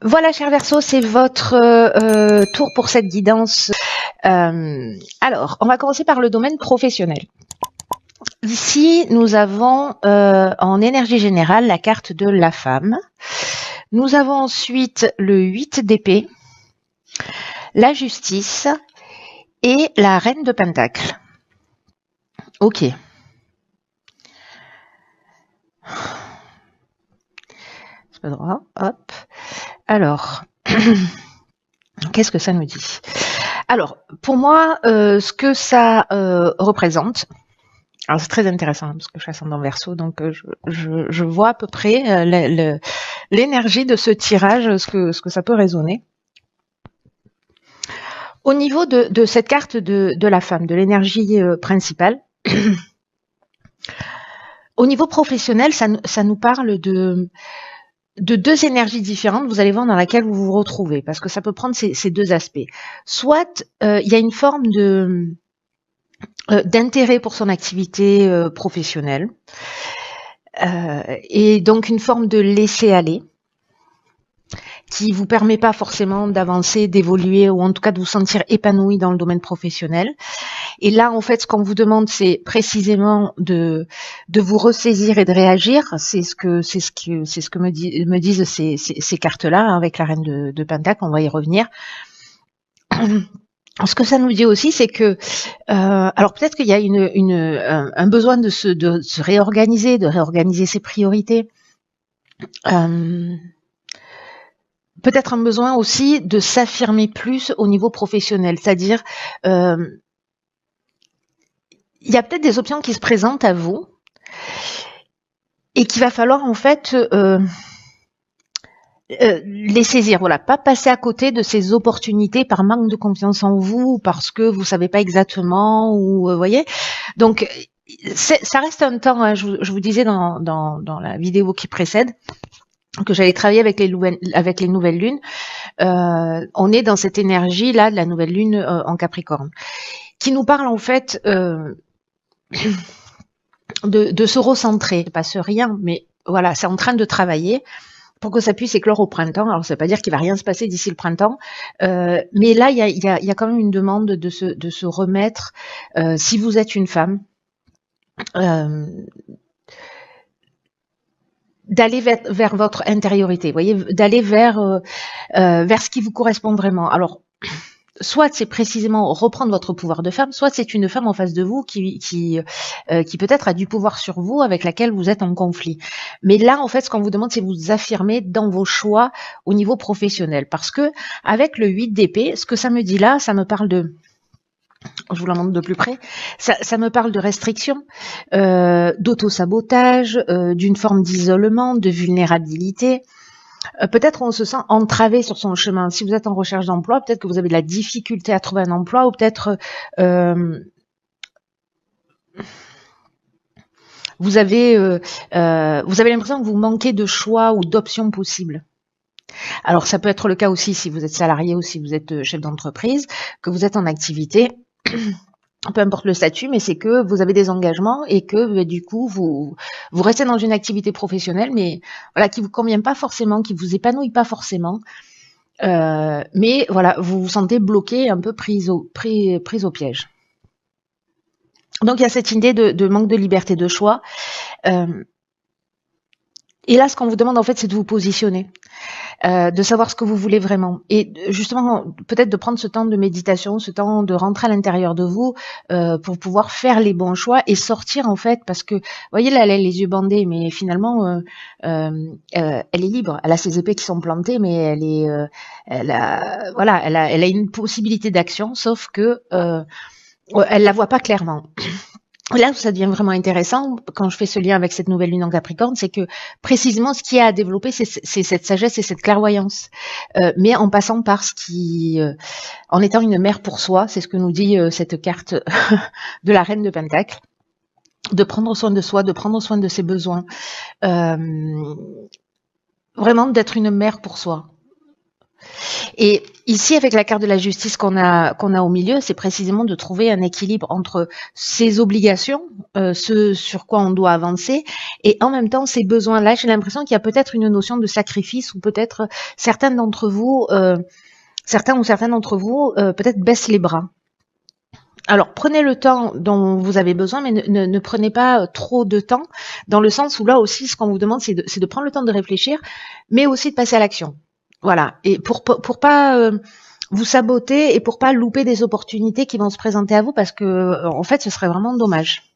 Voilà, cher Verseau, c'est votre tour pour cette guidance. Alors, on va commencer par le domaine professionnel. Ici, nous avons en énergie générale la carte de la femme. Nous avons ensuite le 8 d'épée, la justice et la reine de pentacle. Ok. C'est pas droit. Hop. Alors, qu'est-ce que ça nous dit? Alors, pour moi, ce que ça représente, alors c'est très intéressant parce que je suis ascendant Verseau, donc je vois à peu près l'énergie de ce tirage, ce que ça peut résonner. Au niveau de cette carte de la femme, de l'énergie principale, au niveau professionnel, ça nous parle de deux énergies différentes, vous allez voir, dans laquelle vous vous retrouvez, parce que ça peut prendre ces deux aspects. Soit il y a une forme d'intérêt pour son activité professionnelle, et donc une forme de laisser aller, qui vous permet pas forcément d'avancer, d'évoluer, ou en tout cas de vous sentir épanoui dans le domaine professionnel. Et là, en fait, ce qu'on vous demande, c'est précisément de vous ressaisir et de réagir. C'est ce que me disent ces cartes-là, hein, avec la reine de Pentacle. On va y revenir. Ce que ça nous dit aussi, c'est que, alors peut-être qu'il y a un besoin de se réorganiser, de réorganiser ses priorités. Peut-être un besoin aussi de s'affirmer plus au niveau professionnel, c'est-à-dire il y a peut-être des options qui se présentent à vous et qu'il va falloir en fait les saisir, voilà, pas passer à côté de ces opportunités par manque de confiance en vous, parce que vous savez pas exactement, ou voyez. Donc ça reste un temps, hein, je vous disais dans la vidéo qui précède que j'allais travailler avec les nouvelles lunes. On est dans cette énergie là de la nouvelle lune en Capricorne, qui nous parle en fait de se recentrer. Il ne passe rien, mais voilà, c'est en train de travailler pour que ça puisse éclore au printemps. Alors ça ne veut pas dire qu'il va rien se passer d'ici le printemps, mais là il y a quand même une demande de se remettre. Si vous êtes une femme, d'aller vers votre intériorité, vous voyez, d'aller vers ce qui vous correspond vraiment. Alors, soit c'est précisément reprendre votre pouvoir de femme, soit c'est une femme en face de vous qui peut-être a du pouvoir sur vous, avec laquelle vous êtes en conflit. Mais là, en fait, ce qu'on vous demande, c'est de vous affirmer dans vos choix au niveau professionnel. Parce que avec le 8 d'épée, ce que ça me dit là, ça me parle de... Je vous la montre de plus près. Ça me parle de restriction, d'auto-sabotage, d'une forme d'isolement, de vulnérabilité. Peut-être on se sent entravé sur son chemin. Si vous êtes en recherche d'emploi, peut-être que vous avez de la difficulté à trouver un emploi, ou peut-être vous avez l'impression que vous manquez de choix ou d'options possibles. Alors ça peut être le cas aussi si vous êtes salarié ou si vous êtes chef d'entreprise, que vous êtes en activité. Peu importe le statut, mais c'est que vous avez des engagements et que du coup vous restez dans une activité professionnelle, mais voilà, qui vous convient pas forcément, qui vous épanouit pas forcément. Mais voilà, vous vous sentez bloqué, un peu prise au piège. Donc il y a cette idée de manque de liberté de choix. Et là, ce qu'on vous demande en fait, c'est de vous positionner, de savoir ce que vous voulez vraiment, et justement peut-être de prendre ce temps de méditation, ce temps de rentrer à l'intérieur de vous pour pouvoir faire les bons choix et sortir en fait, parce que vous voyez là, elle a les yeux bandés, mais finalement elle est libre. Elle a ses épées qui sont plantées, mais elle a une possibilité d'action, sauf que elle la voit pas clairement. Là où ça devient vraiment intéressant, quand je fais ce lien avec cette nouvelle lune en Capricorne, c'est que précisément ce qu'il y a à développer, c'est cette sagesse et cette clairvoyance, mais en passant par ce qui, en étant une mère pour soi, c'est ce que nous dit cette carte de la reine de Pentacle, de prendre soin de soi, de prendre soin de ses besoins, vraiment d'être une mère pour soi. Et ici, avec la carte de la justice qu'on a au milieu, c'est précisément de trouver un équilibre entre ses obligations, ce sur quoi on doit avancer, et en même temps ses besoins. Là, j'ai l'impression qu'il y a peut-être une notion de sacrifice, ou peut-être certains d'entre vous, certains ou certaines d'entre vous, peut-être baissent les bras. Alors, prenez le temps dont vous avez besoin, mais ne prenez pas trop de temps, dans le sens où là aussi, ce qu'on vous demande, c'est de prendre le temps de réfléchir, mais aussi de passer à l'action. Voilà. Et pour pas vous saboter et pour pas louper des opportunités qui vont se présenter à vous, parce que en fait, ce serait vraiment dommage.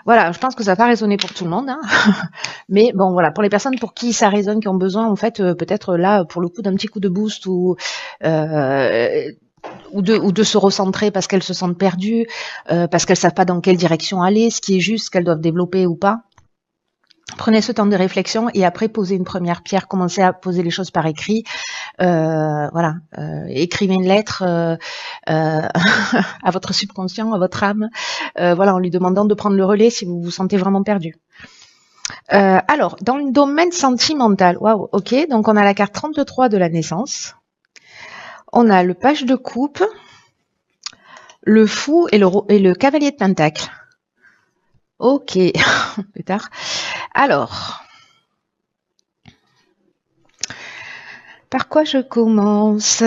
Voilà, je pense que ça va pas résonner pour tout le monde, hein. Mais bon, voilà, pour les personnes pour qui ça résonne, qui ont besoin, en fait, peut-être là, pour le coup, d'un petit coup de boost euh, ou de se recentrer parce qu'elles se sentent perdues, parce qu'elles savent pas dans quelle direction aller, ce qui est juste, ce qu'elles doivent développer ou pas. Prenez ce temps de réflexion et après posez une première pierre, commencez à poser les choses par écrit. Voilà, écrivez une lettre à votre subconscient, à votre âme, voilà, en lui demandant de prendre le relais si vous vous sentez vraiment perdu. Alors, dans le domaine sentimental, waouh, ok, donc on a la carte 33 de la naissance. On a le page de coupe, le fou et le cavalier de pentacle. Ok, plus tard. Alors, par quoi je commence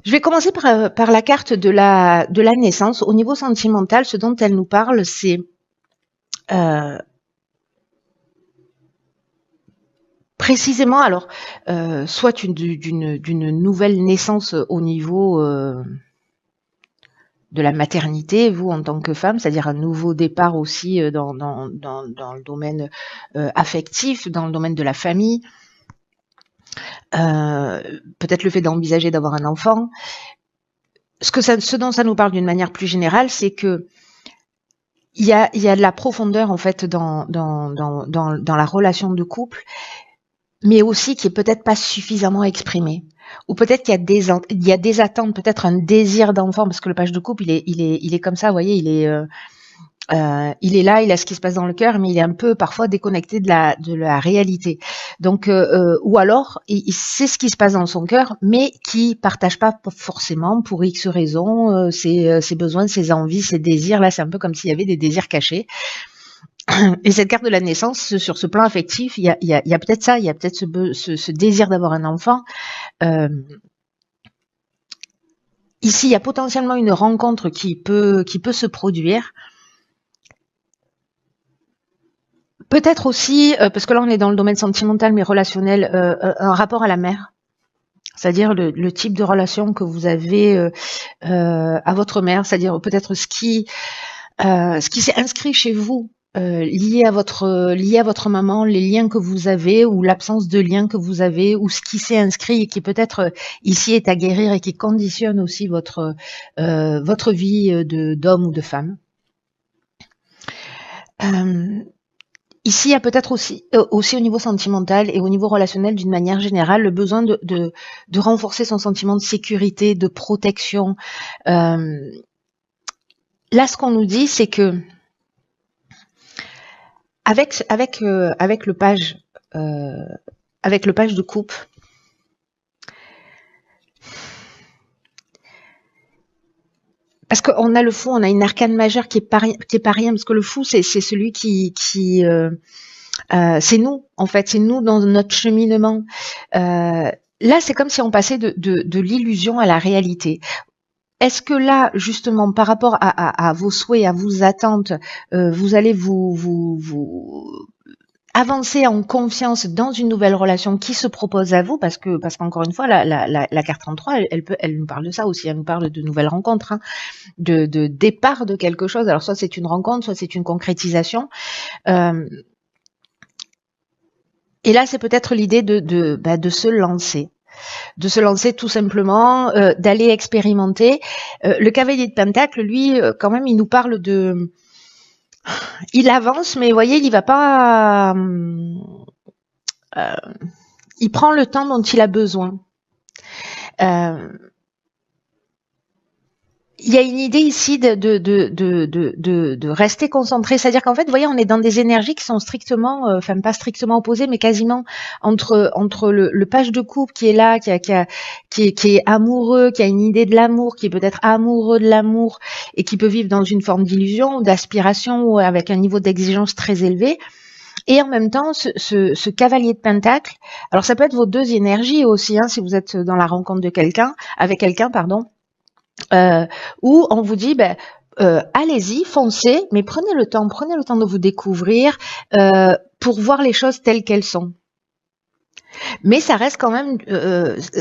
Je vais commencer par la carte de la naissance. Au niveau sentimental, ce dont elle nous parle, c'est précisément, alors, soit d'une nouvelle naissance au niveau de la maternité, vous en tant que femme, c'est-à-dire un nouveau départ aussi dans le domaine affectif, dans le domaine de la famille, peut-être le fait d'envisager d'avoir un enfant. Ce dont ça nous parle d'une manière plus générale, c'est que il y a de la profondeur en fait dans la relation de couple, mais aussi qui est peut-être pas suffisamment exprimée. Ou peut-être qu'il y a des attentes, peut-être un désir d'enfant, parce que le page de couple, il est comme ça, vous voyez, il est là, il a ce qui se passe dans le cœur, mais il est un peu parfois déconnecté de la réalité. Donc, ou alors, il sait ce qui se passe dans son cœur, mais qui partage pas forcément pour X raisons ses besoins, ses envies, ses désirs. Là, c'est un peu comme s'il y avait des désirs cachés. Et cette carte de la naissance, sur ce plan affectif, il y a peut-être ça, il y a peut-être ce désir d'avoir un enfant. Ici, il y a potentiellement une rencontre qui peut se produire. Peut-être aussi, parce que là on est dans le domaine sentimental mais relationnel, un rapport à la mère. C'est-à-dire le type de relation que vous avez à votre mère, c'est-à-dire peut-être ce qui s'est inscrit chez vous, lié à votre maman, les liens que vous avez ou l'absence de liens que vous avez, ou ce qui s'est inscrit et qui peut-être ici est à guérir et qui conditionne aussi votre vie d'homme ou de femme. Ici, il y a peut-être aussi au niveau sentimental et au niveau relationnel d'une manière générale, le besoin de renforcer son sentiment de sécurité, de protection. Là, ce qu'on nous dit, c'est que avec le page de coupe, parce qu'on a le fou, on a une arcane majeure qui est pas rien, parce que le fou, c'est celui qui c'est nous, en fait, c'est nous dans notre cheminement. Là, c'est comme si on passait de l'illusion à la réalité. Est-ce que là, justement, par rapport à vos souhaits, à vos attentes, vous allez vous avancer en confiance dans une nouvelle relation qui se propose à vous, parce qu'encore une fois, la carte 33, elle nous parle de ça aussi, elle nous parle de nouvelles rencontres, hein, de départ de quelque chose. Alors soit c'est une rencontre, soit c'est une concrétisation. Et là, c'est peut-être l'idée de se lancer. De se lancer tout simplement, d'aller expérimenter. Le cavalier de Pentacle, lui, quand même, il nous parle de... Il avance, mais vous voyez, il y va pas... il prend le temps dont il a besoin. il y a une idée ici de rester concentré. C'est-à-dire qu'en fait, vous voyez, on est dans des énergies qui sont strictement, enfin pas strictement opposées, mais quasiment entre le page de coupe qui est là, qui est amoureux, qui a une idée de l'amour, qui est peut-être amoureux de l'amour et qui peut vivre dans une forme d'illusion ou d'aspiration ou avec un niveau d'exigence très élevé. Et en même temps, ce cavalier de pentacle, alors ça peut être vos deux énergies aussi, hein, si vous êtes dans la rencontre de quelqu'un, avec quelqu'un, pardon, où on vous dit, allez-y, foncez, mais prenez le temps de vous découvrir pour voir les choses telles qu'elles sont. Mais ça reste quand même,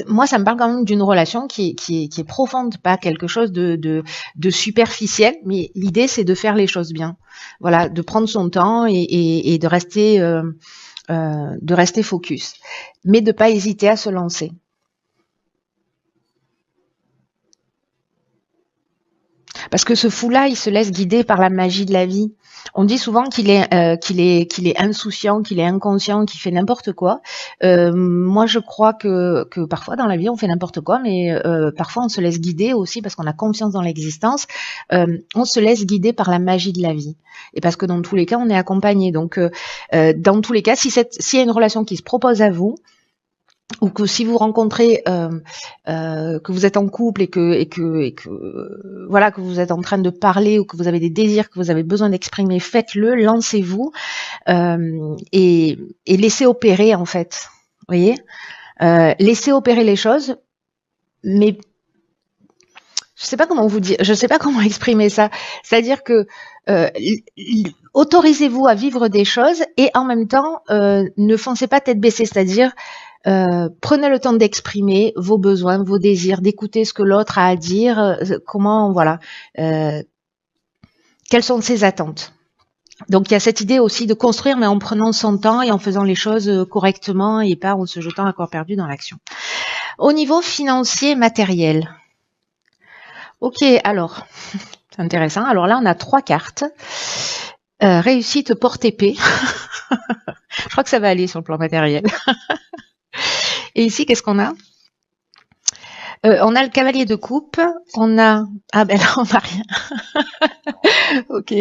moi ça me parle quand même d'une relation qui est profonde, pas quelque chose de superficiel, mais l'idée c'est de faire les choses bien. Voilà, de prendre son temps et de rester focus, mais de pas hésiter à se lancer. Parce que ce fou-là, il se laisse guider par la magie de la vie. On dit souvent qu'il est insouciant, qu'il est inconscient, qu'il fait n'importe quoi. Moi, je crois que parfois dans la vie, on fait n'importe quoi, mais parfois on se laisse guider aussi parce qu'on a confiance dans l'existence. On se laisse guider par la magie de la vie. Et parce que dans tous les cas, on est accompagné. Donc, dans tous les cas, s'il y a une relation qui se propose à vous, ou que si vous rencontrez que vous êtes en couple et que voilà, que vous êtes en train de parler ou que vous avez des désirs que vous avez besoin d'exprimer, faites-le, lancez-vous et laissez opérer en fait. Vous voyez, laissez opérer les choses, mais je sais pas comment vous dire, je sais pas comment exprimer ça. C'est-à-dire que autorisez-vous à vivre des choses et en même temps ne foncez pas tête baissée, c'est-à-dire prenez le temps d'exprimer vos besoins, vos désirs, d'écouter ce que l'autre a à dire, comment, voilà, quelles sont ses attentes. Donc il y a cette idée aussi de construire, mais en prenant son temps et en faisant les choses correctement et pas en se jetant à corps perdu dans l'action. Au niveau financier, matériel. Ok, alors, c'est intéressant. Alors là, on a 3 cartes. Réussite porte épée. Je crois que ça va aller sur le plan matériel. Et ici, qu'est-ce qu'on a? On a le cavalier de coupe, on a... Ah ben là, on n'a rien. Ok.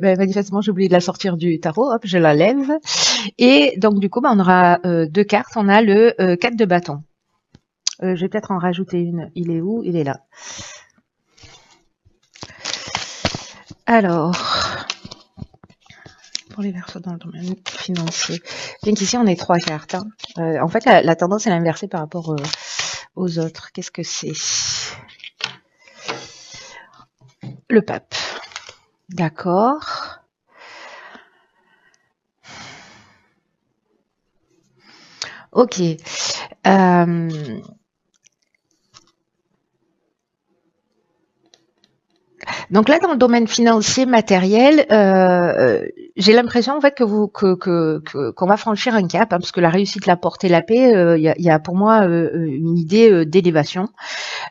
Manifestement, j'ai oublié de la sortir du tarot. Hop, je la lève. Et donc, du coup, on aura 2 cartes. On a le 4 de bâton. Je vais peut-être en rajouter une. Il est où? Il est là. Alors... pour les Verseaux dans le domaine financier. Bien qu'ici, on ait 3 cartes. Hein. En fait, la tendance est inversée par rapport aux autres. Qu'est-ce que c'est? Le pape. D'accord. Ok. Donc là, dans le domaine financier, matériel, j'ai l'impression en fait qu'on va franchir un cap, hein, parce que la réussite, la porte et la paix, il y a pour moi une idée d'élévation,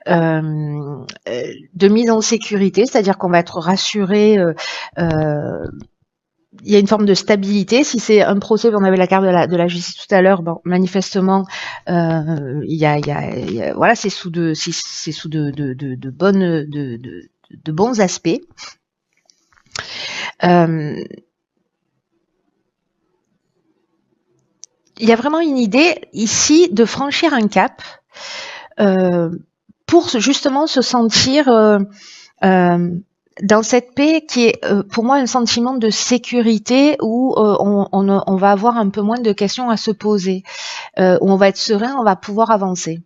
de mise en sécurité, c'est-à-dire qu'on va être rassuré. Il y a une forme de stabilité. Si c'est un procès, on avait la carte de la justice tout à l'heure, bon, manifestement, il y a voilà, c'est sous de bons aspects. Il y a vraiment une idée ici de franchir un cap pour justement se sentir dans cette paix qui est pour moi un sentiment de sécurité où on va avoir un peu moins de questions à se poser, où on va être serein, on va pouvoir avancer.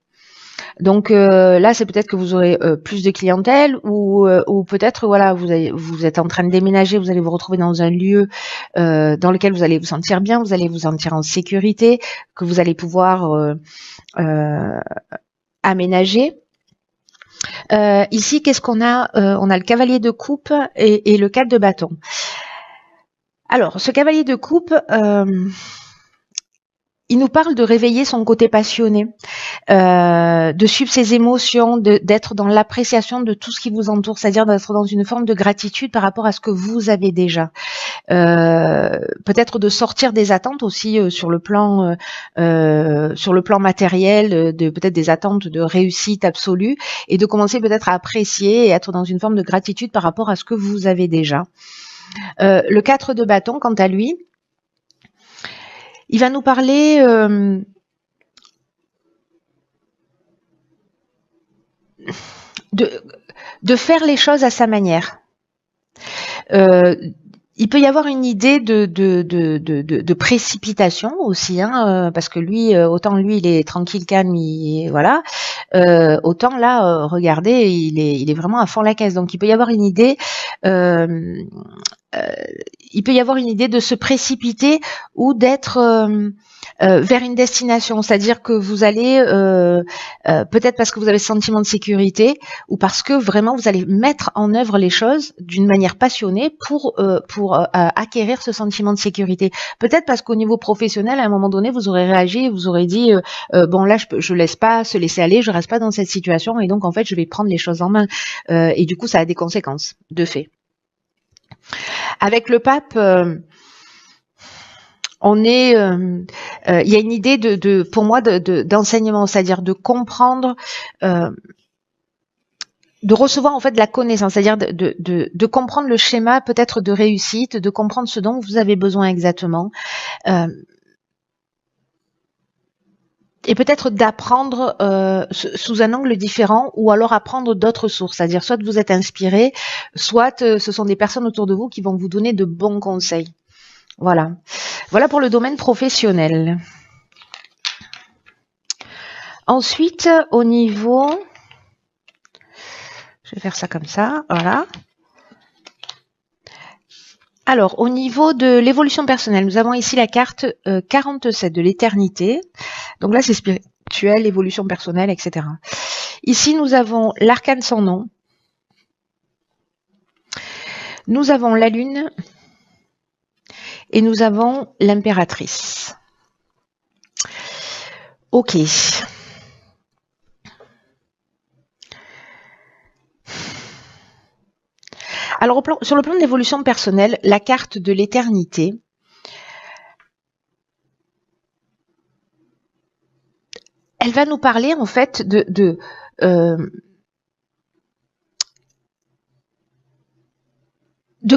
Donc là, c'est peut-être que vous aurez plus de clientèle ou peut-être voilà, vous êtes en train de déménager, vous allez vous retrouver dans un lieu dans lequel vous allez vous sentir bien, vous allez vous sentir en sécurité, que vous allez pouvoir aménager. Ici, qu'est-ce qu'on a? On a le cavalier de coupe et le 4 de bâton. Alors, ce cavalier de coupe, il nous parle de réveiller son côté passionné, de suivre ses émotions, d'être dans l'appréciation de tout ce qui vous entoure, c'est-à-dire d'être dans une forme de gratitude par rapport à ce que vous avez déjà. peut-être de sortir des attentes aussi sur le plan matériel, de peut-être des attentes de réussite absolue, et de commencer peut-être à apprécier et être dans une forme de gratitude par rapport à ce que vous avez déjà. Le 4 de bâton, quant à lui, il va nous parler de faire les choses à sa manière. Il peut y avoir une idée de précipitation aussi, hein, parce que lui, autant lui, il est tranquille, calme, voilà. Autant là, regardez, il est vraiment à fond la caisse. Donc il peut y avoir une idée. Il peut y avoir une idée de se précipiter ou d'être vers une destination, c'est-à-dire que vous allez peut-être parce que vous avez ce sentiment de sécurité ou parce que vraiment vous allez mettre en œuvre les choses d'une manière passionnée pour acquérir ce sentiment de sécurité. Peut-être parce qu'au niveau professionnel, à un moment donné, vous aurez réagi et vous aurez dit bon là je laisse pas se laisser aller, je reste pas dans cette situation et donc en fait je vais prendre les choses en main et du coup ça a des conséquences de fait. Avec le pape, on est, il y a une idée pour moi d'enseignement, c'est-à-dire de comprendre, de recevoir en fait de la connaissance, c'est-à-dire de comprendre le schéma peut-être de réussite, de comprendre ce dont vous avez besoin exactement, et peut-être d'apprendre sous un angle différent ou alors apprendre d'autres sources, c'est-à-dire soit vous êtes inspiré, soit ce sont des personnes autour de vous qui vont vous donner de bons conseils. Voilà. Voilà pour le domaine professionnel. Ensuite, au niveau... Je vais faire ça comme ça, voilà. Alors, au niveau de l'évolution personnelle, nous avons ici la carte 47 de l'éternité. Donc là, c'est spirituel, évolution personnelle, etc. Ici, nous avons l'arcane sans nom. Nous avons la lune. Et nous avons l'impératrice. Ok. Alors, sur le plan de l'évolution personnelle, la carte de l'éternité, elle va nous parler en fait de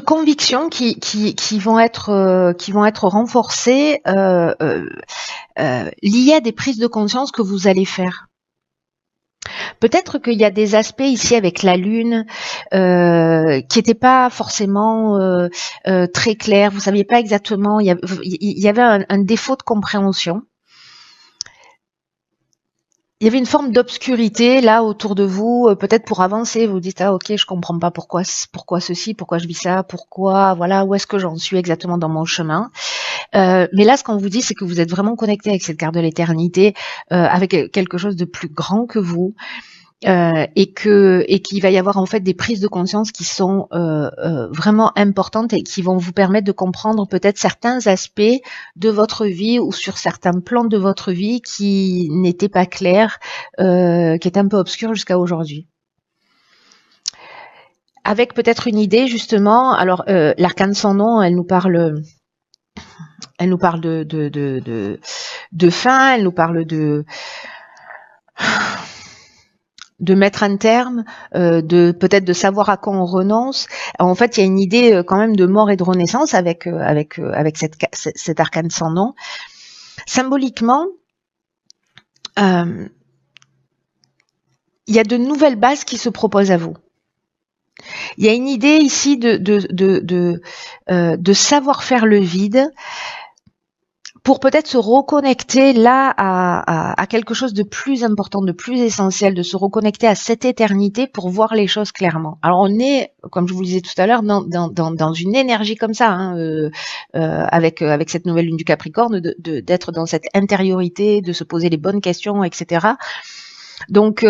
convictions qui vont être renforcées liées à des prises de conscience que vous allez faire. Peut-être qu'il y a des aspects ici avec la lune qui n'étaient pas forcément très clairs. Vous saviez pas exactement. Il y avait un défaut de compréhension. Il y avait une forme d'obscurité là autour de vous, peut-être pour avancer, vous dites ah ok je comprends pas pourquoi ceci, pourquoi je vis ça, pourquoi voilà où est-ce que j'en suis exactement dans mon chemin. Mais là ce qu'on vous dit c'est que vous êtes vraiment connecté avec cette carte de l'éternité, avec quelque chose de plus grand que vous. Et qu'il va y avoir en fait des prises de conscience qui sont vraiment importantes et qui vont vous permettre de comprendre peut-être certains aspects de votre vie ou sur certains plans de votre vie qui n'étaient pas clairs, qui étaient un peu obscurs jusqu'à aujourd'hui. Avec peut-être une idée justement, alors l'arcane sans nom, elle nous parle de fin, elle nous parle de mettre un terme, de peut-être de savoir à quoi on renonce. En fait, il y a une idée quand même de mort et de renaissance avec cet arcane sans nom. Symboliquement, il y a de nouvelles bases qui se proposent à vous. Il y a une idée ici de savoir faire le vide, pour peut-être se reconnecter là à quelque chose de plus important, de plus essentiel, de se reconnecter à cette éternité pour voir les choses clairement. Alors on est, comme je vous le disais tout à l'heure, dans une énergie comme ça, hein, avec cette nouvelle lune du Capricorne, d'être dans cette intériorité, de se poser les bonnes questions, etc. Donc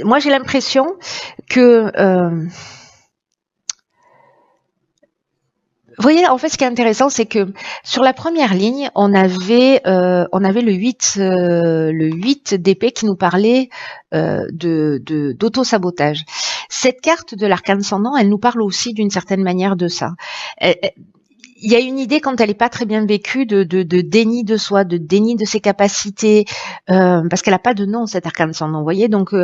moi j'ai l'impression que vous voyez, en fait, ce qui est intéressant, c'est que sur la première ligne, on avait le 8 d'épée qui nous parlait d'auto-sabotage. Cette carte de l'arcane ascendant, elle nous parle aussi d'une certaine manière de ça. Il y a une idée, quand elle n'est pas très bien vécue, de déni de soi, de déni de ses capacités, parce qu'elle n'a pas de nom, cette arcane ascendant, vous voyez. Donc,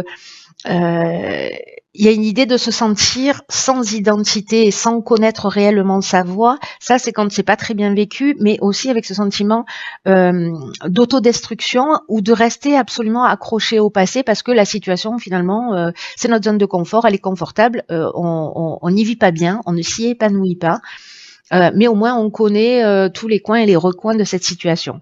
il y a une idée de se sentir sans identité et sans connaître réellement sa voix. Ça, c'est quand c'est pas très bien vécu, mais aussi avec ce sentiment d'autodestruction ou de rester absolument accroché au passé parce que la situation, finalement, c'est notre zone de confort, elle est confortable, on n'y vit pas bien, on ne s'y épanouit pas. Mais au moins on connaît tous les coins et les recoins de cette situation.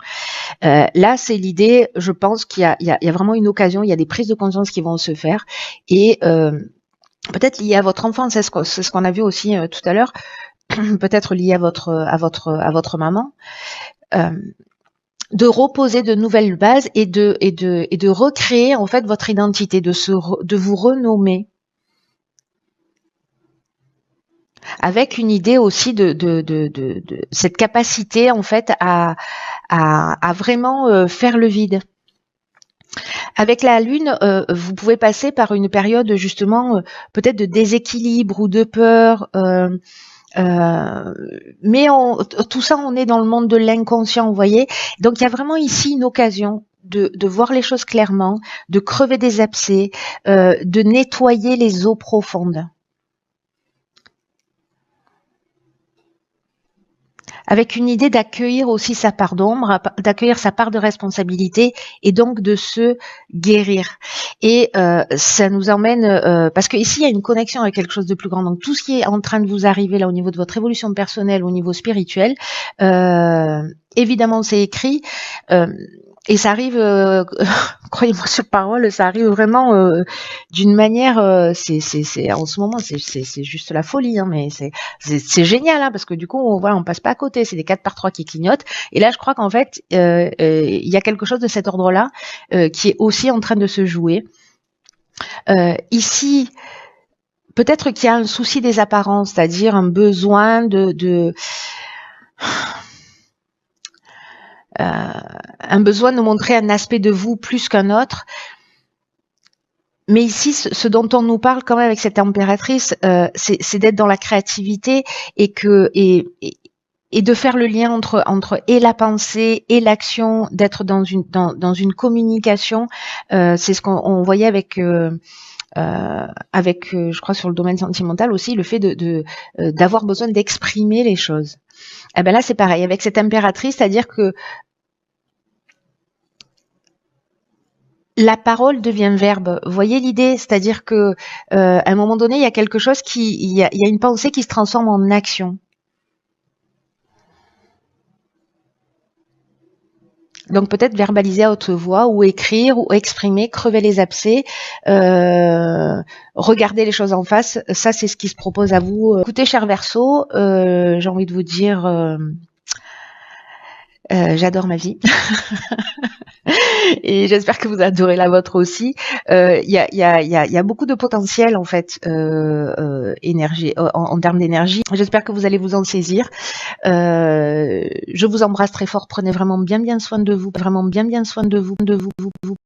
Là, c'est l'idée, je pense qu'il y a vraiment une occasion, il y a des prises de conscience qui vont se faire et peut-être lié à votre enfance, c'est ce qu'on a vu aussi tout à l'heure, peut-être lié à votre maman. De reposer de nouvelles bases et de recréer en fait votre identité, de vous renommer. Avec une idée aussi de cette capacité en fait à vraiment faire le vide. Avec la Lune, vous pouvez passer par une période justement peut-être de déséquilibre ou de peur, mais tout ça, on est dans le monde de l'inconscient, vous voyez. Donc il y a vraiment ici une occasion de voir les choses clairement, de crever des abcès, de nettoyer les eaux profondes. Avec une idée d'accueillir aussi sa part d'ombre, d'accueillir sa part de responsabilité et donc de se guérir. Et ça nous emmène, parce qu'ici il y a une connexion avec quelque chose de plus grand, donc tout ce qui est en train de vous arriver là au niveau de votre évolution personnelle, au niveau spirituel, évidemment c'est écrit, et ça arrive, croyez-moi sur parole, ça arrive vraiment d'une manière, c'est en ce moment c'est juste la folie, hein, mais c'est génial, hein, parce que du coup on passe pas à côté, c'est des 4x3 qui clignotent. Et là je crois qu'en fait il y a quelque chose de cet ordre-là qui est aussi en train de se jouer. Ici, peut-être qu'il y a un souci des apparences, c'est-à-dire un besoin un besoin de montrer un aspect de vous plus qu'un autre. Mais ici, ce dont on nous parle quand même avec cette impératrice, c'est d'être dans la créativité et de faire le lien entre et la pensée et l'action, d'être dans une communication. C'est ce qu'on voyait avec je crois sur le domaine sentimental aussi, le fait d'avoir besoin d'exprimer les choses. Eh ben là c'est pareil avec cette impératrice, c'est-à-dire que la parole devient verbe. Vous voyez l'idée, c'est-à-dire que à un moment donné, il y a quelque chose il y a une pensée qui se transforme en action. Donc peut-être verbaliser à haute voix ou écrire ou exprimer, crever les abcès, regarder les choses en face. Ça, c'est ce qui se propose à vous. Écoutez, cher Verseau, j'ai envie de vous dire, j'adore ma vie. Et j'espère que vous adorez la vôtre aussi. Il y a beaucoup de potentiel en fait, énergie, en termes d'énergie. J'espère que vous allez vous en saisir. Je vous embrasse très fort. Prenez vraiment bien soin de vous. Vraiment bien soin de vous.